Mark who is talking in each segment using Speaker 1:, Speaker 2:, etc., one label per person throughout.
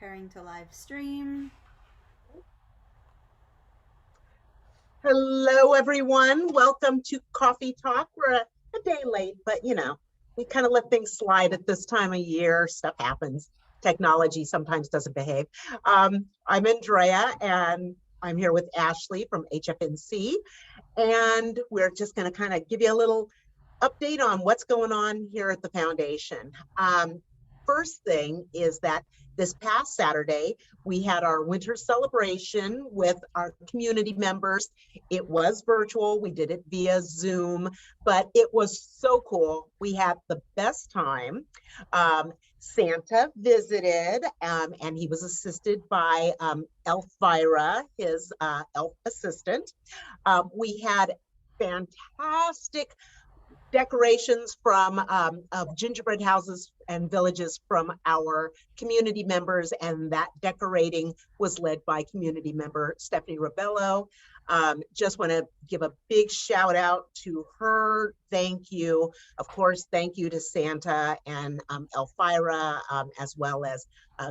Speaker 1: preparing to live stream.
Speaker 2: Hello, everyone. Welcome to Coffee Talk. We're a day late, but we kind of let things slide at this time of year. Stuff happens. Technology sometimes doesn't behave. I'm Andrea, and I'm here with Ashley from HFNC, and we're just going to kind of give you a little update on what's going on here at the foundation. First thing is that this past Saturday, we had our winter celebration with our community members. It was virtual. We did it via Zoom, but it was so cool. We had the best time. Santa visited, and he was assisted by Elvira, his elf assistant. We had fantastic decorations from of gingerbread houses and villages from our community members, and that decorating was led by community member Stephanie Rabello. Just want to give a big shout out to her. Thank you. Of course, thank you to Santa and Elvira, as well as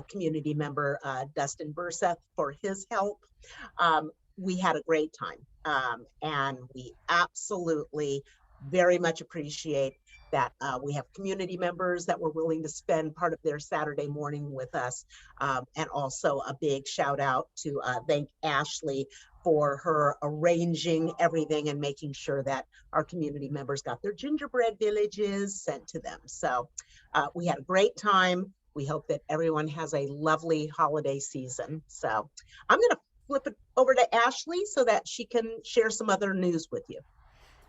Speaker 2: community member Dustin Burseth for his help. We had a great time, and we absolutely very much appreciate that we have community members that were willing to spend part of their Saturday morning with us. And also a big shout out to thank Ashley for her arranging everything and making sure that our community members got their gingerbread villages sent to them. So we had a great time. We hope that everyone has a lovely holiday season. So I'm going to flip it over to Ashley so that she can share some other news with you.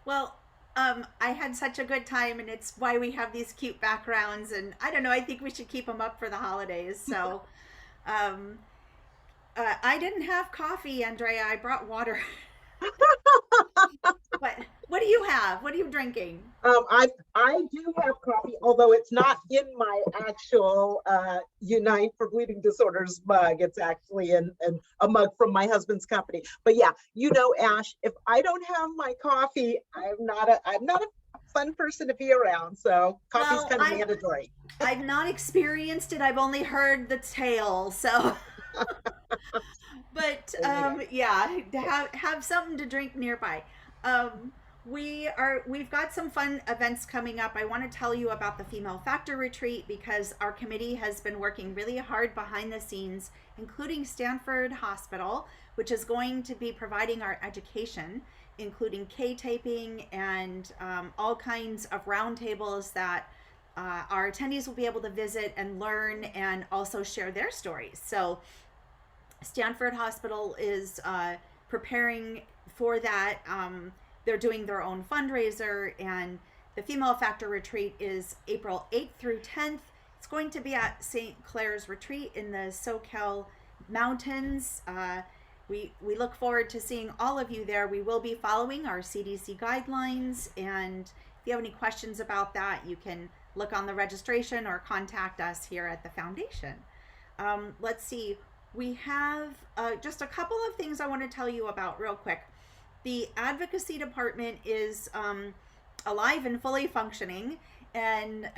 Speaker 1: Well, I had such a good time, and it's why we have these cute backgrounds, and I don't know, I think we should keep them up for the holidays. So I didn't have coffee, Andrea. I brought water. What do you have? What are you drinking?
Speaker 2: I do have coffee, although it's not in my actual Unite for Bleeding Disorders mug. It's actually in a mug from my husband's company. But yeah, Ash, if I don't have my coffee, I'm not a fun person to be around. So coffee's kind of mandatory.
Speaker 1: I've not experienced it. I've only heard the tale. So, but yeah, have something to drink nearby. We've got some fun events coming up. I want to tell you about the Female Factor Retreat because our committee has been working really hard behind the scenes, including Stanford Hospital, which is going to be providing our education, including K-taping and all kinds of roundtables that our attendees will be able to visit and learn and also share their stories. So Stanford Hospital is preparing for that. They're doing their own fundraiser, and the Female Factor Retreat is April 8th through 10th. It's going to be at St. Clair's Retreat in the SoCal Mountains. We look forward to seeing all of you there. We will be following our CDC guidelines, and if you have any questions about that, you can look on the registration or contact us here at the foundation. Let's see. We have just a couple of things I want to tell you about real quick. The Advocacy Department is alive and fully functioning, and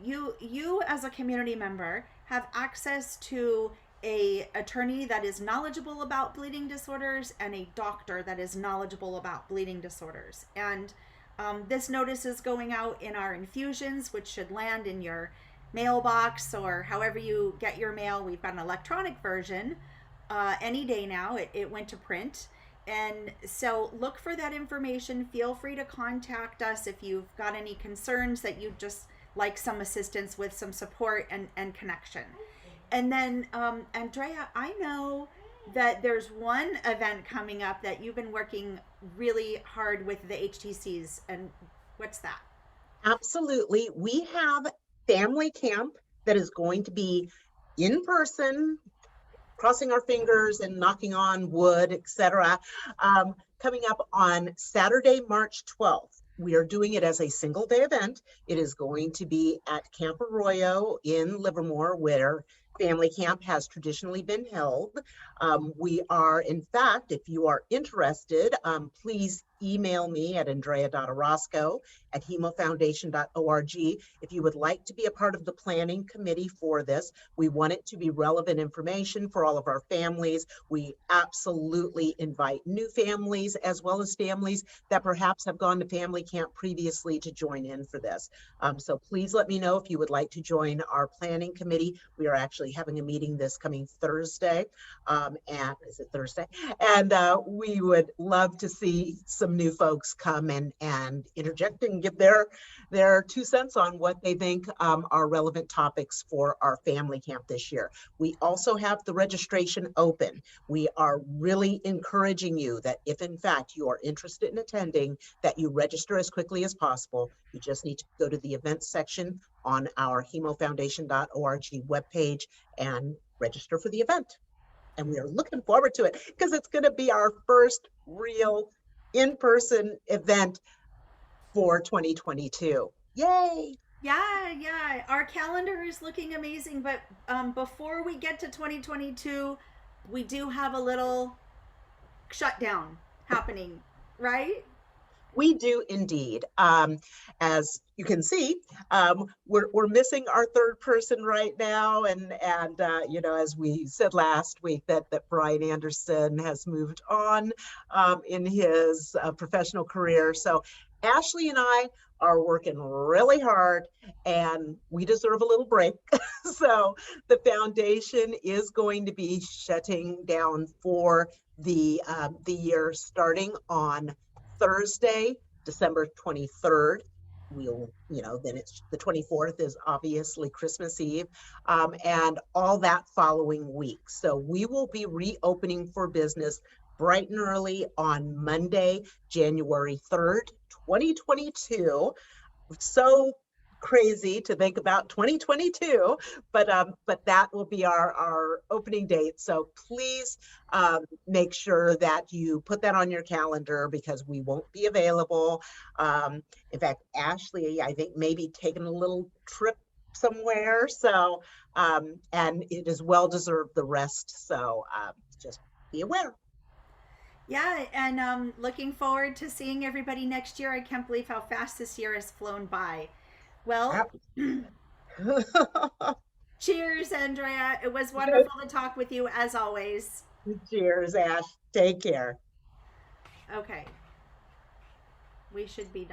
Speaker 1: you as a community member have access to an attorney that is knowledgeable about bleeding disorders and a doctor that is knowledgeable about bleeding disorders. And this notice is going out in our infusions, which should land in your mailbox or however you get your mail. We've got an electronic version any day now. It went to print. And so look for that information. Feel free to contact us if you've got any concerns that you'd just like some assistance with, some support and connection. And then, Andrea, I know that there's one event coming up that you've been working really hard with the HTCs. And what's that?
Speaker 2: Absolutely. We have family camp that is going to be in person, crossing our fingers and knocking on wood, etc. Coming up on Saturday, March 12th. We are doing it as a single day event. It is going to be at Camp Arroyo in Livermore, where family camp has traditionally been held. We are, in fact, if you are interested, please email me at andrea.orozco@hemofoundation.org. If you would like to be a part of the planning committee for this, we want it to be relevant information for all of our families. We absolutely invite new families as well as families that perhaps have gone to family camp previously to join in for this. So please let me know if you would like to join our planning committee. We are actually having a meeting this coming Thursday. And is it Thursday? And we would love to see some new folks come and interject and give their 2 cents on what they think are relevant topics for our family camp this year. We also have the registration open. We are really encouraging you that if in fact you are interested in attending, that you register as quickly as possible. You just need to go to the events section on our hemofoundation.org webpage and register for the event. And we are looking forward to it because it's going to be our first real in-person event for 2022. Yay!
Speaker 1: Yeah. Our calendar is looking amazing, but before we get to 2022, we do have a little shutdown happening, right?
Speaker 2: We do indeed. As you can see, we're missing our third person right now, and you know, as we said last week, that Brian Anderson has moved on in his professional career. So Ashley and I are working really hard, and we deserve a little break. So the foundation is going to be shutting down for the year starting on Thursday, December 23rd. We'll, you know, then it's the 24th is obviously Christmas Eve, and all that following week. So we will be reopening for business bright and early on Monday, January 3rd, 2022. So crazy to think about 2022, but that will be our opening date. So please make sure that you put that on your calendar because we won't be available. In fact, Ashley, I think maybe taking a little trip somewhere. So and it is well deserved the rest. So just be aware.
Speaker 1: Yeah, and looking forward to seeing everybody next year. I can't believe how fast this year has flown by. Well, cheers, Andrea. It was wonderful to talk with you as always.
Speaker 2: Cheers, Ash. Take care.
Speaker 1: Okay, we should be done.